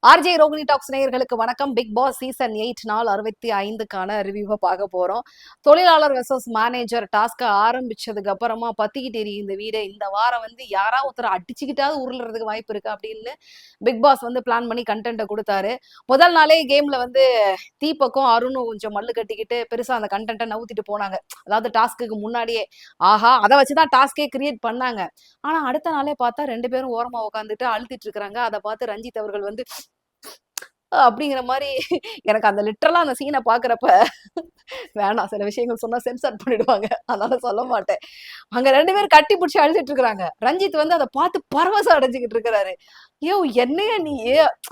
RJ Rohini tax நேயர்களுக்கு வணக்கம். Big Boss season 8 நாள் 65க்கான ரிவ்யூவை பார்க்க போறோம். தொழிலாளர் வெர்சஸ் மேனேஜர் டாஸ்க ஆரம்பிச்சதுக்கு அப்புறமா பத்திக்கிட்டு எரியும் இந்த வீடு. இந்த வாரம் யாரா ஒருத்தர் அடிச்சுக்கிட்டாவது உருளுறதுக்கு வாய்ப்பு இருக்கு அப்படின்னு பிக் பாஸ் பிளான் பண்ணி கண்டென்ட்டை கொடுத்தாரு. முதல் நாளே கேம்ல தீபக்கும் அருணும் கொஞ்சம் மல்லு கட்டிக்கிட்டு பெருசா அந்த கண்டென்ட்டை நவுத்திட்டு போனாங்க. அதாவது டாஸ்க்கு முன்னாடியே ஆஹா அதை வச்சுதான் டாஸ்கே கிரியேட் பண்ணாங்க. ஆனா அடுத்த நாளே பார்த்தா 2 பேரும் ஓரமா உட்காந்துட்டு அழுத்திட்டு இருக்கிறாங்க. அதை பார்த்து ரஞ்சித் அவர்கள் அப்படிங்கிற மாதிரி எனக்கு அந்த லிட்டரலா அந்த சீனை பாக்குறப்ப வேணாம், சில விஷயங்கள் சொன்னா சென்சார் பண்ணிடுவாங்க, அதனால சொல்ல மாட்டேன். அங்க 2 பேரும் கட்டி பிடிச்சி அழுதுட்டு இருக்கிறாங்க. ரஞ்சித் அதை பார்த்து பரவசம் அடைஞ்சுக்கிட்டு இருக்கிறாரு. ஐயோ என்னைய நீ,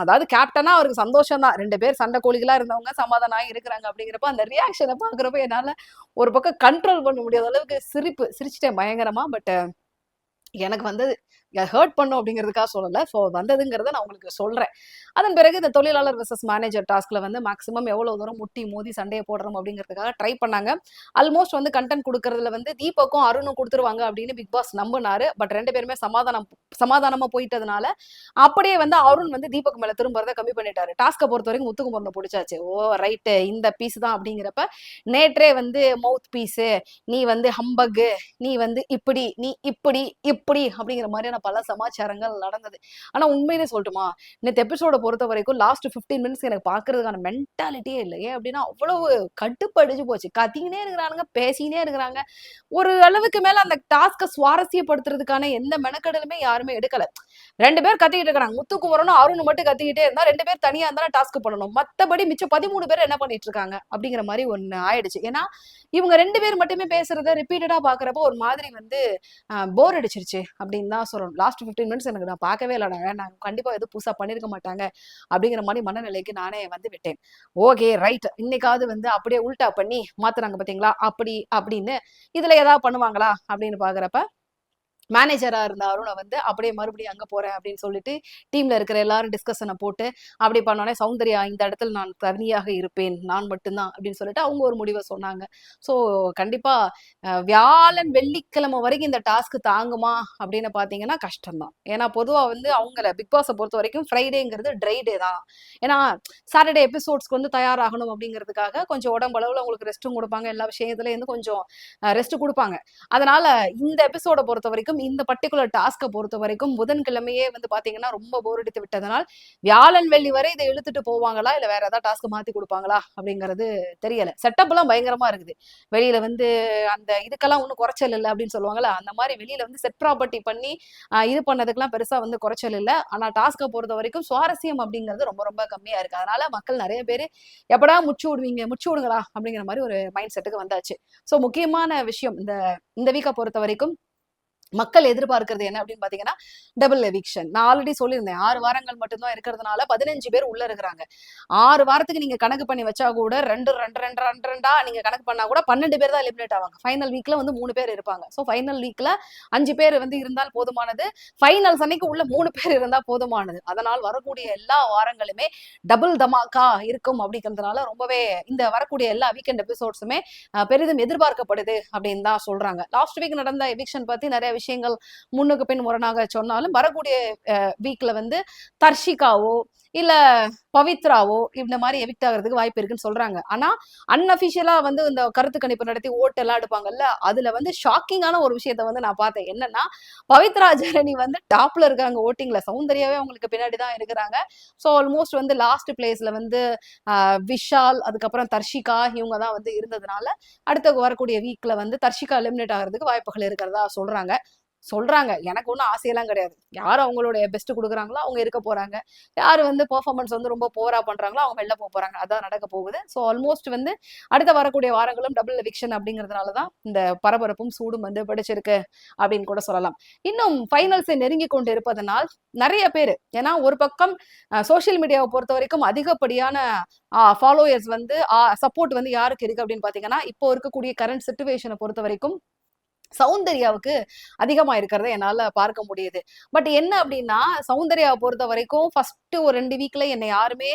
அதாவது கேப்டனா அவருக்கு சந்தோஷம் தான், 2 பேர் சண்டை கோழிகளா இருந்தவங்க சமாதானம் ஆகி இருக்கிறாங்க அப்படிங்கிறப்ப அந்த ரியாக்ஷனை பாக்குறப்ப என்னால ஒரு பக்கம் கண்ட்ரோல் பண்ண முடியாத அளவுக்கு சிரிச்சிட்டேன் பயங்கரமா. பட் எனக்கு ஹர்ட் பண்ணும் அப்படிங்கிறதுக்காக சொல்லலை. ஸோ வந்ததுங்கிறத நான் உங்களுக்கு சொல்றேன். அதன் பிறகு இந்த தொழிலாளர் வெர்சஸ் மேனேஜர் டாஸ்க்ல மேக்ஸிமம் எவ்வளவு தூரம் முட்டி மோதி சண்டையை போடுறோம் அப்படிங்கிறதுக்காக ட்ரை பண்ணாங்க. ஆல்மோஸ்ட் கண்டென்ட் கொடுக்கறதுல தீபக்கும் அருணும் கொடுத்துருவாங்க அப்படின்னு பிக் பாஸ் நம்பினாரு. பட் 2 பேருமே சமாதானமா போயிட்டதுனால அப்படியே அருண் தீபக் மேல திரும்பறத கம்மி பண்ணிட்டாரு. டாஸ்கை பொறுத்த வரைக்கும் முத்துக்குமரனை பிடிச்சாச்சு. ஓ ரைட்டு, இந்த பீஸ் தான் அப்படிங்கிறப்ப நேற்றே மவுத் பீஸு, நீ ஹம்பகு, நீ இப்படி, நீ இப்படி இப்படி அப்படிங்கிற மாதிரியான பல சமாச்சாரங்கள் நடந்தது. ஆனா உண்மையிலே சொல்லட்டுமா, நேற்று எபிசோட பொறுத்த வரைக்கும் லாஸ்ட் 15 மினிட்ஸ் எனக்கு பாக்குறதுக்கான மென்டாலிட்டியே இல்லை. ஏன் அப்படின்னா அவ்வளவு கட்டுப்படிச்சு போச்சு. கத்திக்கினே இருக்கிறானுங்க, பேசிக்கினே இருக்கிறாங்க. ஒரு அளவுக்கு மேல அந்த டாஸ்கை சுவாரஸ்யப்படுத்துறதுக்கான எந்த மெனக்கடலுமே யாருமே எடுக்கல. 2 பேர் கத்திக்கிட்டு இருக்கிறாங்க. முத்துக்குமரனும் அருண் மட்டும் கத்திக்கிட்டே இருந்தா 2 பேர் தனியா இருந்தாலும் டாஸ்க் பண்ணணும். மத்தபடி மிச்சம் 13 பேர் என்ன பண்ணிட்டு இருக்காங்க அப்படிங்கிற மாதிரி ஒண்ணு ஆயிடுச்சு. ஏன்னா இவங்க 2 பேர் மட்டுமே பேசுறத ரிப்பீட்டடா பாக்குறப்போ ஒரு மாதிரி போர் அடிச்சிருச்சு அப்படின்னு தான் சொல்லணும். லாஸ்ட் 15 மினிட்ஸ் எனக்கு நான் பார்க்கவே இல்லைடா, நான் கண்டிப்பா எதுவும் புதுசா பண்ணிருக்க மாட்டாங்க அப்படிங்கிற மாதிரி மனநிலைக்கு நானே விட்டேன். ஓகே ரைட், இன்னைக்காவது அப்படியே உல்டா பண்ணி மாத்துறாங்க பாத்தீங்களா, அப்படி அப்படின்னு இதுல ஏதாவது பண்ணுவாங்களா அப்படின்னு பாக்குறப்ப மேனேஜரா இருந்த அருணை அப்படியே மறுபடியும் அங்க போறேன் அப்படின்னு சொல்லிட்டு டீம்ல இருக்கிற எல்லாரும் டிஸ்கஷனை போட்டு அப்படி பண்ணோடனே சௌந்தர்யா இந்த இடத்துல நான் தனியாக இருப்பேன், நான் மட்டும்தான் அப்படின்னு சொல்லிட்டு அவங்க ஒரு முடிவை சொன்னாங்க. ஸோ கண்டிப்பா வியாழன் வெள்ளிக்கிழமை வரைக்கும் இந்த டாஸ்க் தாங்குமா அப்படின்னு பாத்தீங்கன்னா கஷ்டம்தான். ஏன்னா பொதுவா அவங்கள பிக் பாஸை பொறுத்த வரைக்கும் ஃப்ரைடேங்கிறது ட்ரை டே தான். ஏன்னா சாட்டர்டே எபிசோட்ஸ்க்கு தயாராகணும் அப்படிங்கிறதுக்காக கொஞ்சம் உடம்பளவுல உங்களுக்கு ரெஸ்ட்டும் கொடுப்பாங்க, எல்லா விஷயத்துலயும் கொஞ்சம் ரெஸ்ட் கொடுப்பாங்க. அதனால இந்த எபிசோட பொறுத்த வரைக்கும், இந்த பர்டிகுலர் டாஸ்கை பொறுத்த வரைக்கும் புதன்கிழமையே பாத்தீங்கன்னா ரொம்ப போர் அடித்து விட்டதனால் வியாழன் வெள்ளி வரை இதை இழுத்துட்டு போவாங்களா இல்ல வேற ஏதாவது டாஸ்க் மாத்தி கொடுப்பாங்களா அப்படிங்கிறது தெரியல. செட்டப் எல்லாம் பயங்கரமா இருக்குது. வெளியில அந்த இதுக்கெல்லாம் ஒன்றும் குறைச்சல் இல்லை அப்படின்னு சொல்லுவாங்கல்ல, அந்த மாதிரி வெளியில செட் ப்ராப்பர்ட்டி பண்ணி இது பண்ணதுக்கெல்லாம் பெருசா குறைச்சல் இல்லை. ஆனா டாஸ்கை பொறுத்த வரைக்கும் சுவாரஸ்யம் அப்படிங்கிறது ரொம்ப ரொம்ப கம்மியா இருக்கு. அதனால மக்கள் நிறைய பேர் எப்படா முச்சு விடுங்களா அப்படிங்கிற மாதிரி ஒரு மைண்ட் செட்டுக்கு வந்தாச்சு. ஸோ முக்கியமான விஷயம் இந்த வீக்கை பொறுத்த வரைக்கும் மக்கள் எதிர்பார்க்கிறது என்ன அப்படின்னு பாத்தீங்கன்னா டபுள் எவிக்ஷன். நான் ஆல்ரெடி சொல்லியிருந்தேன், 6 வாரங்கள் மட்டும்தான் இருக்கிறதுனால 15 பேர் உள்ள இருக்கிறாங்க. 6 வாரத்துக்கு நீங்க கணக்கு பண்ணி வச்சா கூட 2 நீங்க கணக்கு பண்ணா கூட 12 பேர் தான் எலிமினேட் ஆவாங்க. ஃபைனல் வீக்ல 3 பேர் இருப்பாங்க. ஸோ ஃபைனல் வீக்ல 5 பேர் இருந்தால் போதுமானது. ஃபைனல்ஸ் அன்னைக்கு உள்ள 3 பேர் இருந்தா போதுமானது. அதனால் வரக்கூடிய எல்லா வாரங்களுமே டபுள் தமாக்கா இருக்கும் அப்படிங்கிறதுனால ரொம்பவே இந்த வரக்கூடிய எல்லா வீக்கெண்ட் எபிசோட்ஸுமே பெரிதும் எதிர்பார்க்கப்படுது அப்படின்னு தான் சொல்றாங்க. லாஸ்ட் வீக் நடந்த எவிக்ஷன் பத்தி நிறைய விஷயங்கள் முன்னுக்கு பின் முரணாக சொன்னாலும் வரக்கூடிய வீக்ல தர்ஷிகாவோ இல்ல பவித்ராவோ இந்த மாதிரி எவிக்ட் ஆகிறதுக்கு வாய்ப்பு இருக்குன்னு சொல்றாங்க. ஆனா அன்அபிஷியலா இந்த கருத்து கணிப்பு நடத்தி ஓட்டு எல்லாம் எடுப்பாங்கல்ல, அதுல ஷாக்கிங்கான ஒரு விஷயத்த நான் பார்த்தேன். என்னன்னா பவித்ரா ஜனனி டாப்ல இருக்காங்க ஓட்டிங்ல, சௌந்தர்யாவே அவங்களுக்கு பின்னாடிதான் இருக்கிறாங்க. ஸோ ஆல்மோஸ்ட் லாஸ்ட் பிளேஸ்ல விஷால் அதுக்கப்புறம் தர்ஷிகா இவங்க தான் இருந்ததுனால அடுத்த வரக்கூடிய வீக்ல தர்ஷிகா எலிமினேட் ஆகிறதுக்கு வாய்ப்புகள் இருக்கிறதா சொல்றாங்க. எனக்கு ஒன்றும் ஆசையெல்லாம் கிடையாது. யார் அவங்களுடைய பெஸ்ட் கொடுக்குறாங்களோ அவங்க இருக்க போறாங்க. யார் பெர்ஃபார்மன்ஸ் ரொம்ப போரா பண்றாங்களோ அவங்க வெளில போறாங்க. அதான் நடக்க போகுது. ஸோ ஆல்மோஸ்ட் அடுத்த வரக்கூடிய வாரங்களும் டபுள் எவிக்ஷன் அப்படிங்கிறதுனாலதான் இந்த பரபரப்பும் சூடும் பிடிச்சிருக்கு அப்படின்னு கூட சொல்லலாம். இன்னும் ஃபைனல்ஸை நெருங்கி கொண்டு இருப்பதனால் நிறைய பேர், ஏன்னா ஒரு பக்கம் சோசியல் மீடியாவை பொறுத்த வரைக்கும் அதிகப்படியான ஃபாலோயர்ஸ் சப்போர்ட் யாருக்கு இருக்கு அப்படின்னு பாத்தீங்கன்னா இப்போ இருக்கக்கூடிய கரண்ட் சிச்சுவேஷனை பொறுத்த வரைக்கும் சௌந்தர்யாவுக்கு அதிகமா இருக்கிறத என்னால பார்க்க முடியுது. பட் என்ன அப்படின்னா, சௌந்தர்யாவை பொறுத்த வரைக்கும் ஃபர்ஸ்ட் ஒரு 2 வீக்ல என்னை யாருமே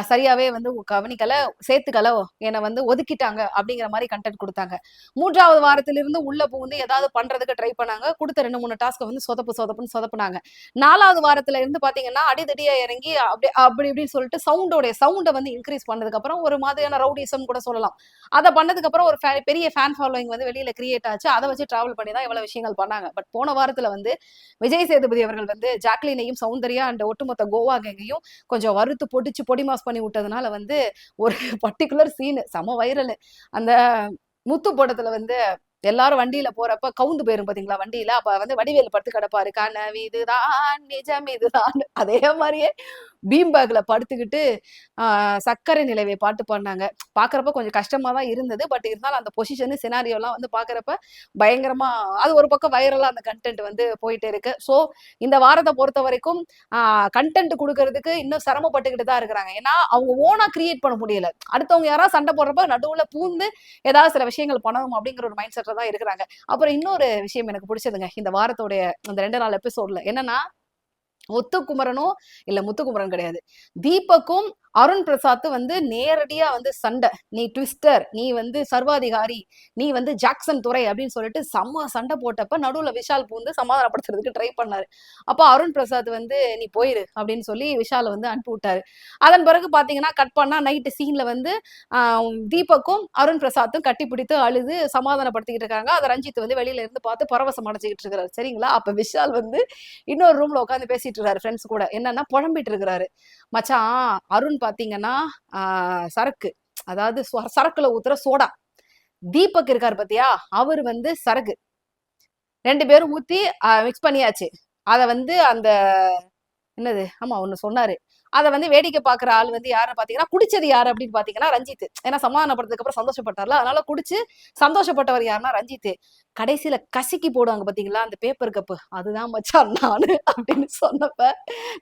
சரியாவே வந்து கவனிக்கல, சேர்த்துக்கல, என்னை வந்து ஒதுக்கிட்டாங்க அப்படிங்கிற மாதிரி கன்டென்ட் கொடுத்தாங்க. 3வது வாரத்திலிருந்து உள்ள புகுந்து ஏதாவது பண்றதுக்கு ட்ரை பண்ணாங்க. கொடுத்த 2, 3 டாஸ்க்கை வந்து சொதப்புன்னு சொதப்புனாங்க. 4வது வாரத்துல இருந்து பாத்தீங்கன்னா அடிதடியா இறங்கி அப்படி அப்படி இப்படின்னு சொல்லிட்டு சவுண்டை வந்து இன்க்ரீஸ் பண்ணதுக்கு அப்புறம் ஒரு மாதிரியான ரவுடிசம் கூட சொல்லலாம். அதை பண்ணதுக்கு அப்புறம் ஒரு பெரிய ஃபேன் ஃபாலோயிங் வந்து வெளியில கிரியேட் ஆச்சு. அதை வச்சு டிராவல் பண்ணி தான் இவ்வளவு விஷயங்கள் பண்ணாங்க. பட் போன வாரத்துல வந்து விஜய் சேதுபதி அவர்கள் வந்து ஜாக்லினையும் சௌந்தர்யா அண்ட் ஒட்டுமொத்த கோவா கேங்கையும் கொஞ்சம் வறுத்து பொடிச்சு பொடி மாஸ் பண்ணி விட்டதுனால வந்து ஒரு பர்டிகுலர் சீன் செம வைரல். அந்த முத்து படத்துல வந்து எல்லாரும் வண்டியில போறப்ப கவுந்து போயிரும் பாத்தீங்களா வண்டியில, அப்ப வந்து வடிவேலு படுத்து கிடப்பாரு, கனவு இதுதான் நிஜம் இதுதான், அதே மாதிரியே பீம் பேக்ல படுத்துக்கிட்டு சர்க்கரை நிலவை பாட்டு பாடினாங்க. பாக்குறப்ப கொஞ்சம் கஷ்டமா தான் இருந்தது. பட் இருந்தாலும் அந்த பொசிஷன் சினாரியோ எல்லாம் வந்து பாக்குறப்ப பயங்கரமா அது ஒரு பக்கம் வைரலா அந்த கண்டென்ட் வந்து போயிட்டே இருக்கு. சோ இந்த வாரத்தை பொறுத்த வரைக்கும் கண்டென்ட் கொடுக்கறதுக்கு இன்னும் சிரமப்பட்டுக்கிட்டு தான் இருக்கிறாங்க. ஏன்னா அவங்க ஓனா கிரியேட் பண்ண முடியல. அடுத்தவங்க யாராவது சண்டை போடுறப்ப நடுவுல பூந்து ஏதாவது சில விஷயங்கள் பண்ணணும் அப்படிங்கிற ஒரு மைண்ட் செட்ல தான் இருக்கிறாங்க. அப்புறம் இன்னொரு விஷயம் எனக்கு பிடிச்சதுங்க இந்த வாரத்தோடைய அந்த 2 நாள் எபிசோட்ல என்னன்னா, முத்துக்குமரனும் இல்ல முத்துக்குமரன் கிடையாது, தீபக்கும் அருண் பிரசாத் வந்து நேரடியா வந்து சண்டை, நீ ட்விஸ்டர், நீ வந்து சர்வாதிகாரி, நீ வந்து ஜாக்சன் துறை அப்படின்னு சொல்லிட்டு செம்ம சண்டை போட்டப்ப நடுவுல விஷால் பூந்து சமாதானப்படுத்துறதுக்கு ட்ரை பண்ணாரு. அப்ப அருண் பிரசாத் வந்து நீ போயிரு அப்படின்னு சொல்லி விஷால வந்து அனுப்பி விட்டாரு. அதன் பிறகு பாத்தீங்கன்னா கட் பண்ணா நைட்டு சீன்ல வந்து தீபக்கும் அருண் பிரசாத்தும் கட்டி பிடித்து அழுது சமாதானப்படுத்திக்கிட்டு இருக்காங்க. அதை ரஞ்சித் வந்து வெளியில இருந்து பார்த்து பரவசம் அடைஞ்சுக்கிட்டு இருக்காரு. சரிங்களா? அப்ப விஷால் வந்து இன்னொரு ரூம்ல உட்காந்து பேசிட்டு இருக்காரு ஃப்ரெண்ட்ஸ் கூட. என்னன்னா புலம்பிட்டு இருக்கிறாரு, மச்சான் அருண் பாத்தீங்கன்னா சரக்கு, அதாவது சரக்குல ஊத்துற சோடா, தீபக் இருக்காரு பாத்தியா அவர் வந்து சரக்கு, 2 பேரும் ஊத்தி மிக்ஸ் பண்ணியாச்சு. அத வந்து அந்த என்னது ஆமா ஒண்ணு சொன்னாரு, அதை வந்து வேடிக்கை பாக்குற ஆள் வந்து யாருன்னு பாத்தீங்கன்னா குடிச்சது யாரு அப்படின்னு பாத்தீங்கன்னா ரஞ்சித். ஏன்னா சமாதானப்படுறதுக்கு அப்புறம் சந்தோஷப்பட்டார்ல, அதனால குடிச்சு சந்தோஷப்பட்டவர் யாருன்னா ரஞ்சித். கடைசியில கசக்கி போடுவாங்க பாத்தீங்களா அந்த பேப்பர் கப்பு, அதுதான் மச்சான் நானு அப்படின்னு சொன்னப்ப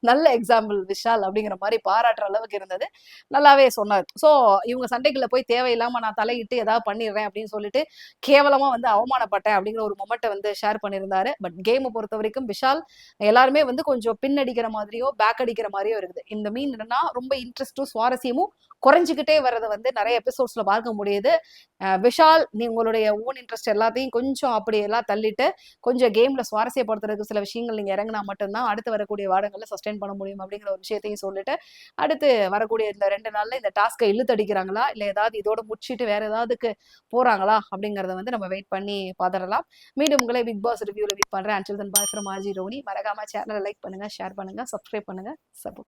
நல்ல எக்ஸாம்பிள் விஷால் அப்படிங்கிற மாதிரி பாராட்டுற அளவுக்கு இருந்தது. நல்லாவே சொன்னார். சோ இவங்க சண்டைக்குள்ள போய் தேவையில்லாம நான் தலையிட்டு ஏதாவது பண்ணிடுறேன் அப்படின்னு சொல்லிட்டு கேவலமா வந்து அவமானப்பட்டேன் அப்படிங்கிற ஒரு மொமெண்ட்டை வந்து ஷேர் பண்ணியிருந்தாரு. பட் கேமை பொறுத்த வரைக்கும் விஷால் எல்லாருமே வந்து கொஞ்சம் பின் அடிக்கிற மாதிரியோ பேக் அடிக்கிற மாதிரியோ இருக்குது. இந்த மீன் என்னன்னா ரொம்ப இன்ட்ரெஸ்டும் சுவாரஸ்யமும் குறைஞ்சிக்கிட்டே வர்றதை வந்து நிறைய எபிசோட்ஸ்ல பார்க்க முடியுது. விஷால் நீ உங்களுடைய ஓன் இன்ட்ரெஸ்ட் எல்லாத்தையும் கொஞ்சம் அப்படி எல்லாம் தள்ளிட்டு கொஞ்சம் கேம்ல சுவாரஸ்யப்படுத்துறதுக்கு சில விஷயங்கள் நீங்க இறங்கினா மட்டும்தான் அடுத்து வரக்கூடிய வாரங்கள்ல சஸ்டெயின் பண்ண முடியும் அப்படிங்கிற ஒரு விஷயத்தையும் சொல்லிட்டு, அடுத்து வரக்கூடிய இந்த 2 நாள்ல இந்த டாஸ்கை இழுத்தடிக்கிறாங்களா இல்ல ஏதாவது இதோட முடிச்சுட்டு வேற ஏதாவதுக்கு போறாங்களா அப்படிங்கறத வந்து நம்ம வெயிட் பண்ணி பாத்திரலாம். மீண்டும் உங்களை பிக் பாஸ் ரிவ்யூல மீட் பண்றேன். Until then bye from RJ Roni. மறக்காம சேனலை லைக் பண்ணுங்க, ஷேர் பண்ணுங்க, சப்ஸ்கிரைப் பண்ணுங்க, சப்போர்ட்